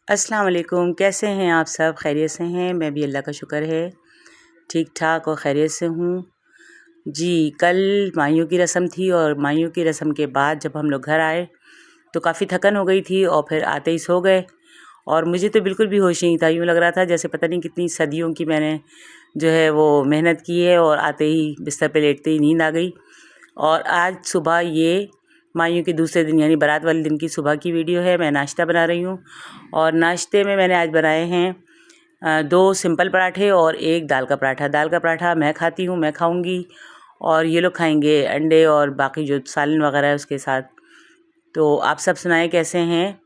अस्सलाम वालेकुम। कैसे हैं आप सब? खैरियत से हैं? मैं भी अल्लाह का शुक्र है ठीक ठाक और खैरियत से हूँ जी। कल माइयों की रस्म थी और माइयों की रस्म के बाद जब हम लोग घर आए तो काफ़ी थकन हो गई थी और फिर आते ही सो गए। और मुझे तो बिल्कुल भी होश नहीं था, यूँ लग रहा था जैसे पता नहीं कितनी सदियों की मैंने जो है वो मेहनत की है और आते ही बिस्तर पे लेटते ही नींद आ गई। और आज सुबह ये माइयों के दूसरे दिन यानी बारात वाले दिन की सुबह की वीडियो है। मैं नाश्ता बना रही हूँ और नाश्ते में मैंने आज बनाए हैं 2 सिंपल पराठे और 1 दाल का पराठा। दाल का पराठा मैं खाती हूँ, मैं खाऊँगी और ये लोग खाएंगे अंडे और बाकी जो सालन वगैरह है उसके साथ। तो आप सब सुनाएं कैसे हैं?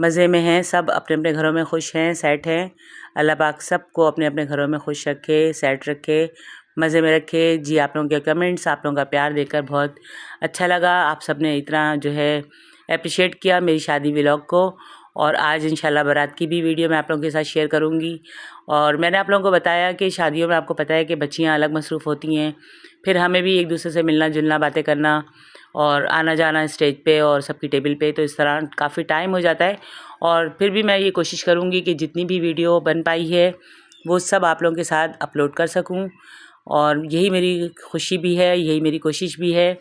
मज़े में हैं सब? अपने अपने घरों में खुश हैं, सेट हैं? अल्लाह पाक सबको अपने अपने घरों में खुश रखे, सेट रखे, मज़े में रखे जी। आप लोगों के कमेंट्स, आप लोगों का प्यार देखकर बहुत अच्छा लगा। आप सब ने इतना जो है अप्रिशिएट किया मेरी शादी व्लॉग को। और आज इंशाल्लाह बारात की भी वीडियो मैं आप लोगों के साथ शेयर करूंगी। और मैंने आप लोगों को बताया कि शादियों में आपको पता है कि बच्चियां अलग मसरूफ़ होती हैं, फिर हमें भी एक दूसरे से मिलना जुलना, बातें करना और आना जाना स्टेज पे और सबकी टेबल पे, तो इस तरह काफ़ी टाइम हो जाता है। और फिर भी मैं ये कोशिश करूँगी कि जितनी भी वीडियो बन पाई है वो सब आप लोगों के साथ अपलोड कर सकूँ। और यही मेरी खुशी भी है, यही मेरी कोशिश भी है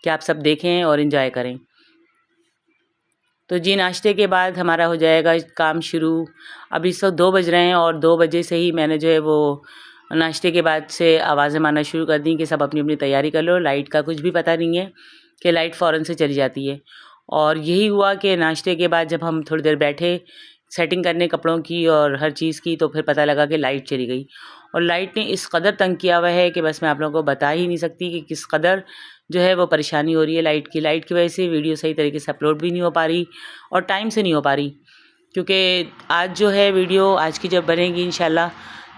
कि आप सब देखें और इन्जॉय करें। तो जी नाश्ते के बाद हमारा हो जाएगा काम शुरू। अभी इस वक्त 2 बज रहे हैं और 2 बजे से ही मैंने जो है वो नाश्ते के बाद से आवाज़ें मारना शुरू कर दी कि सब अपनी अपनी तैयारी कर लो। लाइट का कुछ भी पता नहीं है कि लाइट फ़ौरन से चली जाती है। और यही हुआ कि नाश्ते के बाद जब हम थोड़ी देर बैठे सेटिंग करने कपड़ों की और हर चीज़ की, तो फिर पता लगा कि लाइट चली गई। और लाइट ने इस कदर तंग किया हुआ है कि बस मैं आप लोगों को बता ही नहीं सकती कि किस कदर जो है वो परेशानी हो रही है लाइट की। लाइट की वजह से वीडियो सही तरीके से अपलोड भी नहीं हो पा रही और टाइम से नहीं हो पा रही, क्योंकि आज जो है वीडियो आज की जब बनेगी इंशाल्लाह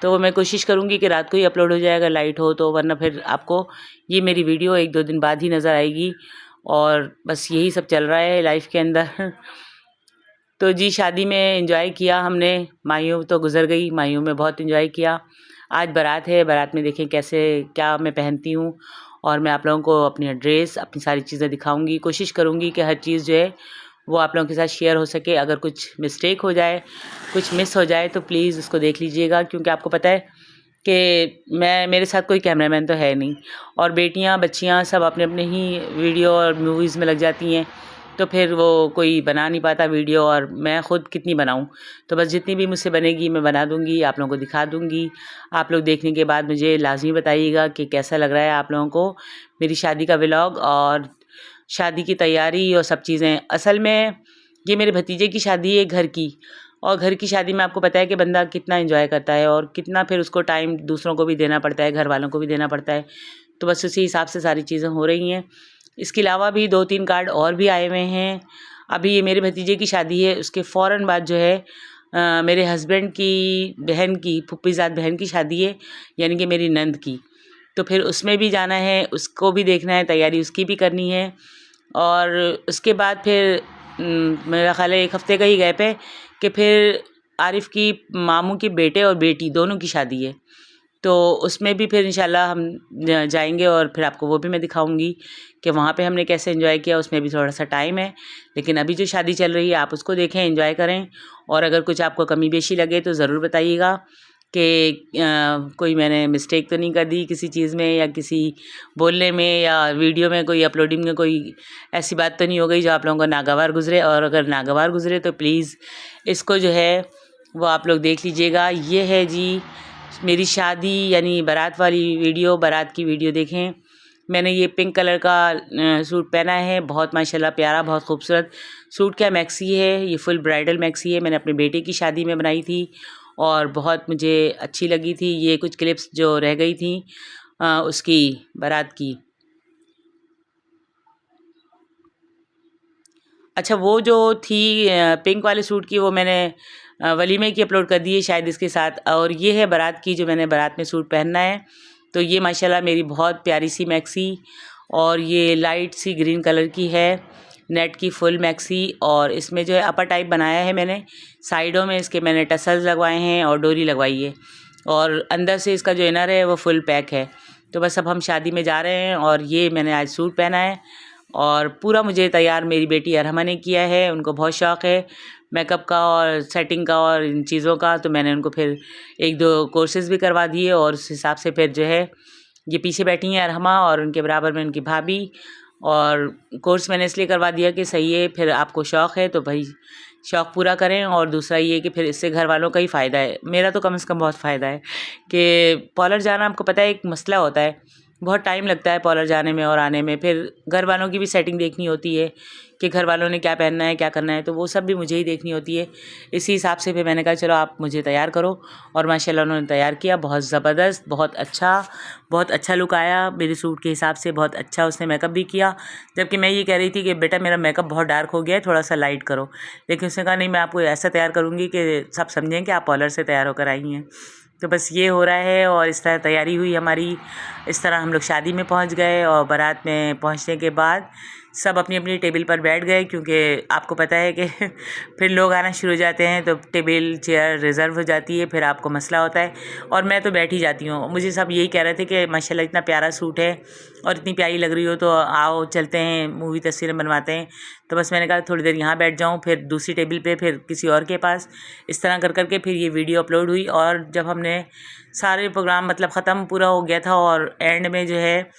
तो मैं कोशिश करूँगी कि रात को ही अपलोड हो जाएगा लाइट हो तो, वरना फिर आपको ये मेरी वीडियो 1-2 दिन बाद ही नज़र आएगी। और बस यही सब चल रहा है लाइफ के अंदर। तो जी शादी में एंजॉय किया हमने, माइयों तो गुजर गई, माइयों में बहुत एंजॉय किया। आज बारात है, बारात में देखें कैसे क्या मैं पहनती हूँ और मैं आप लोगों को अपनी ड्रेस, अपनी सारी चीज़ें दिखाऊंगी। कोशिश करूँगी कि हर चीज़ जो है वो आप लोगों के साथ शेयर हो सके। अगर कुछ मिस्टेक हो जाए, कुछ मिस हो जाए तो प्लीज़ उसको देख लीजिएगा, क्योंकि आपको पता है कि मेरे साथ कोई कैमरामैन तो है नहीं और बेटियां बच्चियां सब अपने अपने ही वीडियो और मूवीज़ में लग जाती हैं, तो फिर वो कोई बना नहीं पाता वीडियो और मैं ख़ुद कितनी बनाऊं। तो बस जितनी भी मुझसे बनेगी मैं बना दूंगी, आप लोगों को दिखा दूंगी। आप लोग देखने के बाद मुझे लाजमी बताइएगा कि कैसा लग रहा है आप लोगों को मेरी शादी का व्लॉग और शादी की तैयारी और सब चीज़ें। असल में ये मेरे भतीजे की शादी है घर की, और घर की शादी में आपको पता है कि बंदा कितना एंजॉय करता है और कितना फिर उसको टाइम दूसरों को भी देना पड़ता है, घर वालों को भी देना पड़ता है। तो बस उसी हिसाब से सारी चीज़ें हो रही हैं। इसके अलावा भी 2-3 कार्ड और भी आए हुए हैं। अभी ये मेरे भतीजे की शादी है, उसके फ़ौरन बाद जो है मेरे हस्बैंड की बहन की फूफीज़ाद बहन की शादी है, यानी कि मेरी नंद की। तो फिर उसमें भी जाना है, उसको भी देखना है, तैयारी उसकी भी करनी है। और उसके बाद फिर मेरा ख़्याल है 1 हफ़्ते का ही गैप है कि फिर आरिफ़ की मामू के बेटे और बेटी दोनों की शादी है। तो उसमें भी फिर इंशाल्लाह हम जाएंगे और फिर आपको वो भी मैं दिखाऊंगी कि वहाँ पे हमने कैसे एंजॉय किया। उसमें भी थोड़ा सा टाइम है, लेकिन अभी जो शादी चल रही है आप उसको देखें, एंजॉय करें। और अगर कुछ आपको कमी बेशी लगे तो ज़रूर बताइएगा कि कोई मैंने मिस्टेक तो नहीं कर दी किसी चीज़ में, या किसी बोलने में या वीडियो में कोई अपलोडिंग में कोई ऐसी बात तो नहीं हो गई जो आप लोगों को नागवार गुज़रे। और अगर नागवार गुज़रे तो प्लीज़ इसको जो है वो आप लोग देख लीजिएगा। ये है जी मेरी शादी यानी बारात वाली वीडियो, बारात की वीडियो देखें। मैंने ये पिंक कलर का सूट पहना है, बहुत माशाल्लाह प्यारा, बहुत खूबसूरत सूट। क्या मैक्सी है, ये फुल ब्राइडल मैक्सी है, मैंने अपने बेटे की शादी में बनाई थी और बहुत मुझे अच्छी लगी थी। ये कुछ क्लिप्स जो रह गई थी उसकी बारात की। अच्छा, वो जो थी पिंक वाले सूट की, वो मैंने वलीमे की अपलोड कर दी है शायद इसके साथ। और ये है बारात की, जो मैंने बारात में सूट पहनना है। तो ये माशाल्लाह मेरी बहुत प्यारी सी मैक्सी, और ये लाइट सी ग्रीन कलर की है, नेट की फुल मैक्सी। और इसमें जो है अपर टाइप बनाया है मैंने, साइडों में इसके मैंने टसल्स लगवाए हैं और डोरी लगवाई है, और अंदर से इसका जो इनर है वो फुल पैक है। तो बस अब हम शादी में जा रहे हैं और ये मैंने आज सूट पहना है। और पूरा मुझे तैयार मेरी बेटी अरहमा ने किया है, उनको बहुत शौक़ है मेकअप का और सेटिंग का और इन चीज़ों का। तो मैंने उनको फिर 1-2 कोर्सेज़ भी करवा दिए और उस हिसाब से फिर जो है ये पीछे बैठी हैं अरहमा और उनके बराबर में उनकी भाभी। और कोर्स मैंने इसलिए करवा दिया कि सही है, फिर आपको शौक़ है तो भाई शौक़ पूरा करें। और दूसरा ये कि फिर इससे घर वालों का ही फ़ायदा है, मेरा तो कम से कम बहुत फ़ायदा है कि पार्लर जाना आपको पता है एक मसला होता है, बहुत टाइम लगता है पार्लर जाने में और आने में। फिर घर वालों की भी सेटिंग देखनी होती है कि घर वालों ने क्या पहनना है क्या करना है, तो वो सब भी मुझे ही देखनी होती है। इसी हिसाब से फिर मैंने कहा चलो आप मुझे तैयार करो, और माशाल्लाह उन्होंने तैयार किया। बहुत ज़बरदस्त, बहुत अच्छा लुक आया मेरे सूट के हिसाब से, बहुत अच्छा उसने मेकअप भी किया। जबकि मैं ये कह रही थी कि बेटा मेरा मेकअप बहुत डार्क हो गया है, थोड़ा सा लाइट करो, लेकिन उसने कहा नहीं मैं आपको ऐसा तैयार करूँगी कि सब समझें कि आप पार्लर से तैयार होकर आई हैं। तो बस ये हो रहा है और इस तरह तैयारी हुई हमारी। इस तरह हम लोग शादी में पहुंच गए और बारात में पहुंचने के बाद सब अपनी अपनी टेबल पर बैठ गए, क्योंकि आपको पता है कि फिर लोग आना शुरू हो जाते हैं तो टेबल चेयर रिज़र्व हो जाती है, फिर आपको मसला होता है। और मैं तो बैठ ही जाती हूँ। मुझे सब यही कह रहे थे कि माशाल्लाह इतना प्यारा सूट है और इतनी प्यारी लग रही हो, तो आओ चलते हैं मूवी तस्वीरें बनवाते हैं। तो बस मैंने कहा थोड़ी देर यहाँ बैठ जाऊँ, फिर दूसरी टेबल पे, फिर किसी और के पास, इस तरह कर करके फिर ये वीडियो अपलोड हुई। और जब हमने सारे प्रोग्राम मतलब ख़त्म पूरा हो गया था और एंड में जो है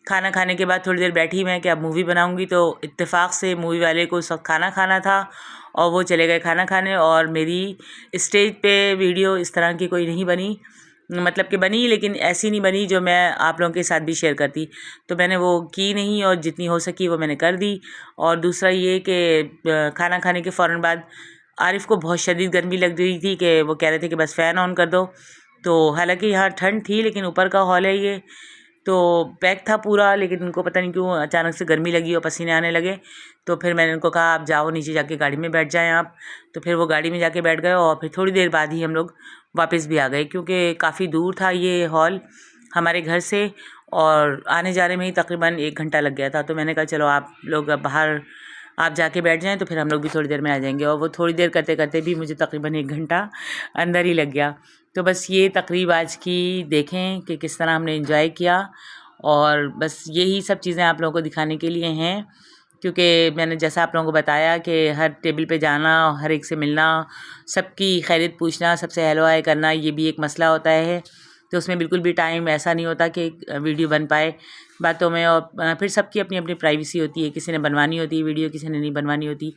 खाना खाने के बाद थोड़ी देर बैठी मैं कि अब मूवी बनाऊंगी, तो इत्तेफाक से मूवी वाले को सब खाना खाना था और वो चले गए खाना खाने। और मेरी स्टेज पे वीडियो इस तरह की कोई नहीं बनी, मतलब कि बनी लेकिन ऐसी नहीं बनी जो मैं आप लोगों के साथ भी शेयर करती, तो मैंने वो की नहीं और जितनी हो सकी वो मैंने कर दी। और दूसरा ये कि खाना खाने के फ़ौरन बाद आरिफ को बहुत शदीद गर्मी लग रही थी कि वो कह रहे थे कि बस फ़ैन ऑन कर दो। तो हालांकि यहाँ ठंड थी लेकिन ऊपर का हॉल है ये, तो पैक था पूरा, लेकिन उनको पता नहीं क्यों अचानक से गर्मी लगी और पसीने आने लगे। तो फिर मैंने उनको कहा आप जाओ नीचे जाके गाड़ी में बैठ जाएं आप। तो फिर वो गाड़ी में जाके बैठ गए और फिर थोड़ी देर बाद ही हम लोग वापस भी आ गए, क्योंकि काफ़ी दूर था ये हॉल हमारे घर से और आने जाने में ही तकरीबन 1 घंटा लग गया था। तो मैंने कहा चलो आप लोग अब बाहर आप जाके बैठ जाएं तो फिर हम लोग भी थोड़ी देर में आ जाएंगे। और वो थोड़ी देर करते करते भी मुझे तकरीबन 1 घंटा अंदर ही लग गया। तो बस ये तकरीब आज की देखें कि किस तरह हमने एंजॉय किया, और बस यही सब चीज़ें आप लोगों को दिखाने के लिए हैं, क्योंकि मैंने जैसा आप लोगों को बताया कि हर टेबल पे जाना, हर एक से मिलना, सबकी खैरियत पूछना, सबसे हेलो हाय करना, ये भी एक मसला होता है। तो उसमें बिल्कुल भी टाइम ऐसा नहीं होता कि वीडियो बन पाए बातों में। और फिर सबकी अपनी अपनी प्राइवेसी होती है, किसी ने बनवानी होती है वीडियो, किसी ने नहीं बनवानी होती।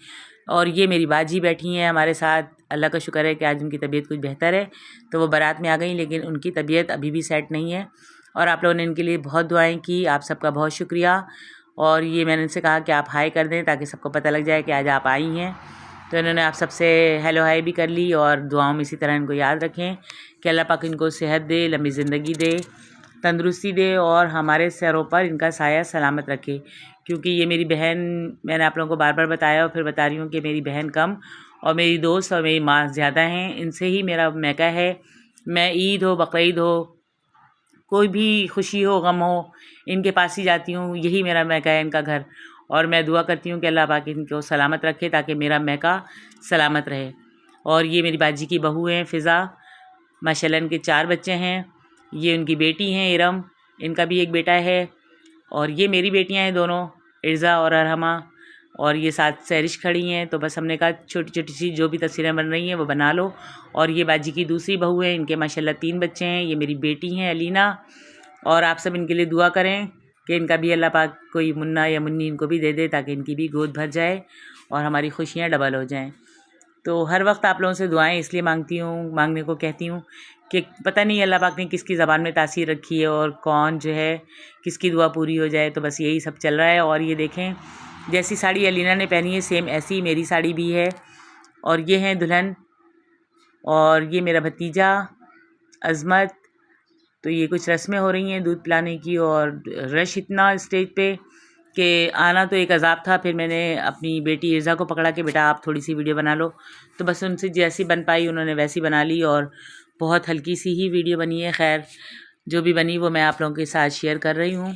और ये मेरी बाजी बैठी हैं हमारे साथ, अल्लाह का शुक्र है कि आज उनकी तबीयत कुछ बेहतर है, तो वो बारात में आ गई, लेकिन उनकी तबीयत अभी भी सेट नहीं है। और आप लोगों ने इनके लिए बहुत दुआएं की, आप सबका बहुत शुक्रिया। और ये मैंने इनसे कहा कि आप हाय कर दें ताकि सबको पता लग जाए कि आज आप आई हैं। तो इन्होंने आप सबसे हेलो हाय भी कर ली, और दुआओं में इसी तरह इनको याद रखें कि अल्लाह पाक इनको सेहत दे, लंबी ज़िंदगी दे, तंदुरुस्ती दे और हमारे सरों पर इनका साया सलामत रखे। क्योंकि ये मेरी बहन, मैंने आप लोगों को बार बार बताया और फिर बता रही हूँ कि मेरी बहन कम और मेरी दोस्त और मेरी माँ ज़्यादा हैं, इनसे ही मेरा मैका है। मैं ईद हो, बकरीद हो, कोई भी खुशी हो, गम हो, इनके पास ही जाती हूँ, यही मेरा मैका है, इनका घर। और मैं दुआ करती हूँ कि अल्लाह पाक इनको सलामत रखे ताकि मेरा मैका सलामत रहे। और ये मेरी बाजी की बहू हैं फ़िज़ा, माशाल्लाह इनके 4 बच्चे हैं। ये उनकी बेटी हैं इरम, इनका भी एक बेटा है। और ये मेरी बेटियां हैं दोनों, इर्ज़ा और अरहमा, और ये साथ सैरिश खड़ी हैं। तो बस हमने कहा छोटी छोटी सी जो भी तस्वीरें बन रही हैं वो बना लो। और ये बाजी की दूसरी बहू है, इनके माशाल्लाह 3 बच्चे हैं। ये मेरी बेटी हैं अलीना, और आप सब इनके लिए दुआ करें कि इनका भी अल्लाह पाक कोई मुन्ना या मुन्नी इनको भी दे दे ताकि इनकी भी गोद भर जाए और हमारी खुशियाँ डबल हो जाएँ। तो हर वक्त आप लोगों से दुआएं इसलिए मांगने को कहती हूँ कि पता नहीं अल्लाह पाक ने किसकी ज़बान में तासीर रखी है और कौन जो है किसकी दुआ पूरी हो जाए। तो बस यही सब चल रहा है। और ये देखें जैसी साड़ी अलीना ने पहनी है सेम ऐसी मेरी साड़ी भी है। और ये हैं दुल्हन, और ये मेरा भतीजा अज़मत। तो ये कुछ रस्में हो रही हैं दूध पिलाने की, और रश इतना स्टेज पे कि आना तो एक अज़ाब था। फिर मैंने अपनी बेटी इर्ज़ा को पकड़ा कि बेटा आप थोड़ी सी वीडियो बना लो, तो बस उनसे जैसी बन पाई उन्होंने वैसी बना ली, और बहुत हल्की सी ही वीडियो बनी है। खैर जो भी बनी वो मैं आप लोगों के साथ शेयर कर रही हूँ।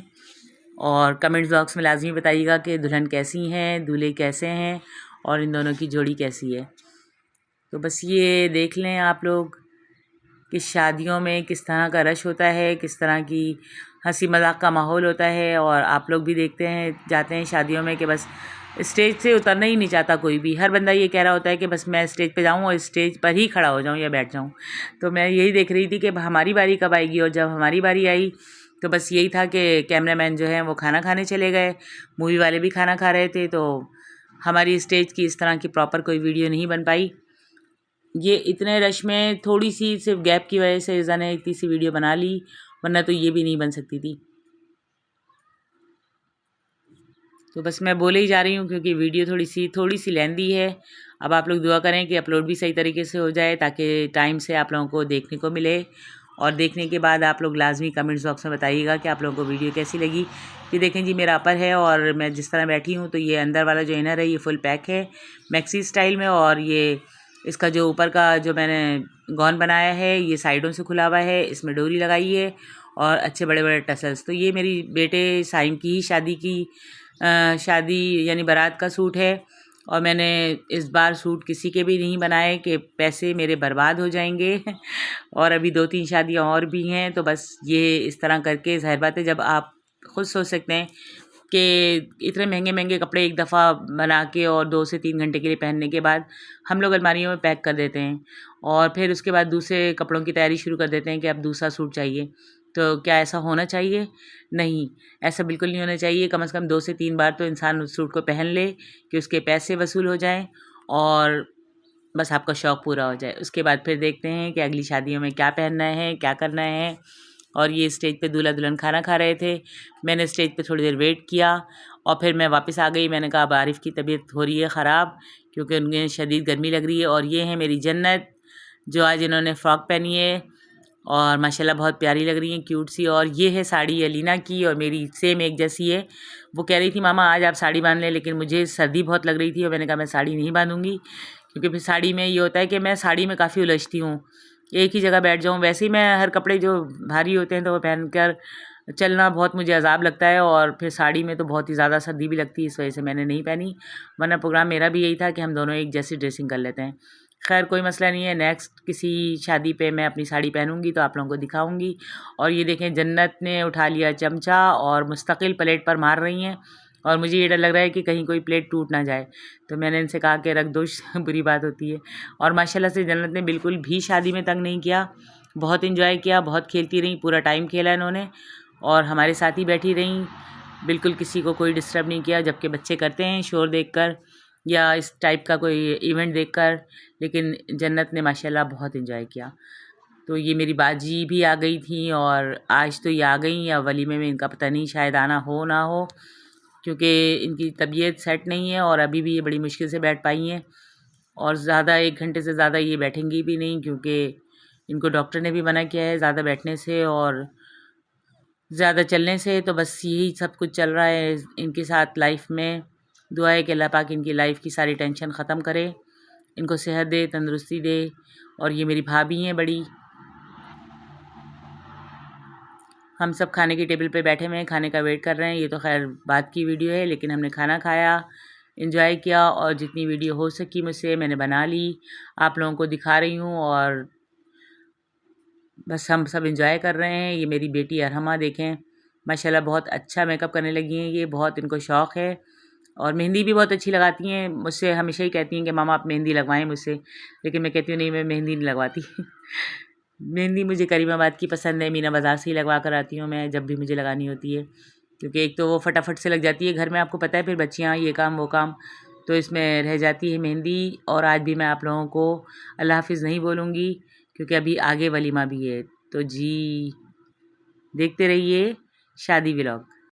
और कमेंट्स बॉक्स में लाजमी बताइएगा कि दुल्हन कैसी हैं, दूल्हे कैसे हैं, और इन दोनों की जोड़ी कैसी है। तो बस ये देख लें आप लोग कि शादियों में किस तरह का रश होता है, किस तरह की हंसी मजाक का माहौल होता है। और आप लोग भी देखते हैं, जाते हैं शादियों में कि बस स्टेज से उतरना ही नहीं चाहता कोई भी। हर बंदा ये कह रहा होता है कि बस मैं स्टेज पे जाऊँ और स्टेज पर ही खड़ा हो जाऊँ या बैठ जाऊँ। तो मैं यही देख रही थी कि हमारी बारी कब आएगी, और जब हमारी बारी आई तो बस यही था कि कैमरामैन जो है वो खाना खाने चले गए, मूवी वाले भी खाना खा रहे थे, तो हमारी स्टेज की इस तरह की प्रॉपर कोई वीडियो नहीं बन पाई। ये इतने रश में थोड़ी सी सिर्फ गैप की वजह से ईज़ा ने इतनी सी वीडियो बना ली, वरना तो ये भी नहीं बन सकती थी। तो बस मैं बोले ही जा रही हूँ क्योंकि वीडियो थोड़ी सी लेंदी है। अब आप लोग दुआ करें कि अपलोड भी सही तरीके से हो जाए ताकि टाइम से आप लोगों को देखने को मिले, और देखने के बाद आप लोग लाजमी कमेंट्स बॉक्स में बताइएगा कि आप लोगों को वीडियो कैसी लगी। ये देखें जी, मेरा अपर है और मैं जिस तरह बैठी हूँ तो ये अंदर वाला जो इनर है ये फुल पैक है मैक्सी स्टाइल में, और ये इसका जो ऊपर का जो मैंने गॉन बनाया है ये साइडों से खुला हुआ है, इसमें डोरी लगाई है और अच्छे बड़े बड़े टसल्स। तो ये मेरी बेटे साइम की ही शादी यानी बारात का सूट है, और मैंने इस बार सूट किसी के भी नहीं बनाए कि पैसे मेरे बर्बाद हो जाएंगे और अभी 2-3 शादियां और भी हैं। तो बस ये इस तरह करके ज़ाहिर बात है, जब आप खुद सोच सकते हैं कि इतने महंगे महंगे कपड़े एक दफ़ा बना के और 2 से 3 घंटे के लिए पहनने के बाद हम लोग अलमारियों में पैक कर देते हैं, और फिर उसके बाद दूसरे कपड़ों की तैयारी शुरू कर देते हैं कि अब दूसरा सूट चाहिए। तो क्या ऐसा होना चाहिए? नहीं, ऐसा बिल्कुल नहीं होना चाहिए। कम से कम 2 से 3 बार तो इंसान उस सूट को पहन ले कि उसके पैसे वसूल हो जाएं और बस आपका शौक़ पूरा हो जाए। उसके बाद फिर देखते हैं कि अगली शादियों में क्या पहनना है, क्या करना है। और ये स्टेज पे दूल्हा दुल्हन खाना खा रहे थे, मैंने स्टेज पे थोड़ी देर वेट किया और फिर मैं वापस आ गई। मैंने कहा अब आरिफ की तबीयत हो रही है ख़राब क्योंकि उन्हें शदीद गर्मी लग रही है। और ये है मेरी जन्नत जो आज इन्होंने फ़्रॉक पहनी है और माशाल्लाह बहुत प्यारी लग रही हैं, क्यूट सी। और ये है साड़ी अलीना की और मेरी सेम एक जैसी है। वो कह रही थी मामा आज आप साड़ी बांध लें, लेकिन मुझे सर्दी बहुत लग रही थी और मैंने कहा मैं साड़ी नहीं बांधूंगी, क्योंकि फिर साड़ी में ये होता है कि मैं साड़ी में काफ़ी उलझती हूँ, एक ही जगह बैठ जाऊँ। वैसे ही मैं हर कपड़े जो भारी होते हैं तो वो पहन कर चलना बहुत मुझे अजाब लगता है, और फिर साड़ी में तो बहुत ही ज़्यादा सर्दी भी लगती है, इस वजह से मैंने नहीं पहनी। वरना प्रोग्राम मेरा भी यही था कि हम दोनों एक जैसी ड्रेसिंग कर लेते हैं। खैर कोई मसला नहीं है, नेक्स्ट किसी शादी पे मैं अपनी साड़ी पहनूंगी तो आप लोगों को दिखाऊंगी। और ये देखें जन्नत ने उठा लिया चमचा और मुस्तकिल प्लेट पर मार रही हैं, और मुझे ये डर लग रहा है कि कहीं कोई प्लेट टूट ना जाए, तो मैंने इनसे कहा कि रख दो बुरी बात होती है। और माशाल्लाह से जन्नत ने बिल्कुल भी शादी में तंग नहीं किया, बहुत इन्जॉय किया, बहुत खेलती रहीं, पूरा टाइम खेला इन्होंने और हमारे साथ ही बैठी रहीं, बिल्कुल किसी को कोई डिस्टर्ब नहीं किया। जबकि बच्चे करते हैं शोर देखकर या इस टाइप का कोई इवेंट देखकर, लेकिन जन्नत ने माशाल्लाह बहुत इन्जॉय किया। तो ये मेरी बाजी भी आ गई थी और आज तो ये आ गई या वलीमे में इनका पता नहीं, शायद आना हो ना हो, क्योंकि इनकी तबीयत सेट नहीं है और अभी भी ये बड़ी मुश्किल से बैठ पाई हैं, और ज़्यादा 1 घंटे से ज़्यादा ये बैठेंगी भी नहीं, क्योंकि इनको डॉक्टर ने भी मना किया है ज़्यादा बैठने से और ज़्यादा चलने से। तो बस यही सब कुछ चल रहा है इनके साथ लाइफ में। दुआ है कि अल्लाह पाक इनकी लाइफ की सारी टेंशन ख़त्म करे, इनको सेहत दे, तंदुरुस्ती दे। और ये मेरी भाभी हैं बड़ी, हम सब खाने की टेबल पे बैठे हुए हैं, खाने का वेट कर रहे हैं। ये तो खैर बात की वीडियो है, लेकिन हमने खाना खाया, एंजॉय किया और जितनी वीडियो हो सकी मुझसे मैंने बना ली, आप लोगों को दिखा रही हूँ। और बस हम सब एंजॉय कर रहे हैं। ये मेरी बेटी अरहमा देखें माशाल्लाह बहुत अच्छा मेकअप करने लगी हैं, ये बहुत इनको शौक़ है और मेहंदी भी बहुत अच्छी लगाती हैं। मुझसे हमेशा ही कहती हैं कि मामा आप मेहंदी लगवाएं मुझसे, लेकिन मैं कहती हूँ नहीं मैं मेहंदी नहीं लगवाती मेहंदी मुझे करीमाबाद की पसंद है, मीना बाज़ार से ही लगवा कर आती हूँ मैं जब भी मुझे लगानी होती है, क्योंकि एक तो वो फटाफट से लग जाती है घर में, आपको पता है फिर बच्चियाँ ये काम वो काम, तो इसमें रह जाती है मेहंदी। और आज भी मैं आप लोगों को अल्लाह हाफिज़ नहीं बोलूँगी क्योंकि अभी आगे वलीमा भी है। तो जी देखते रहिए शादी व्लॉग।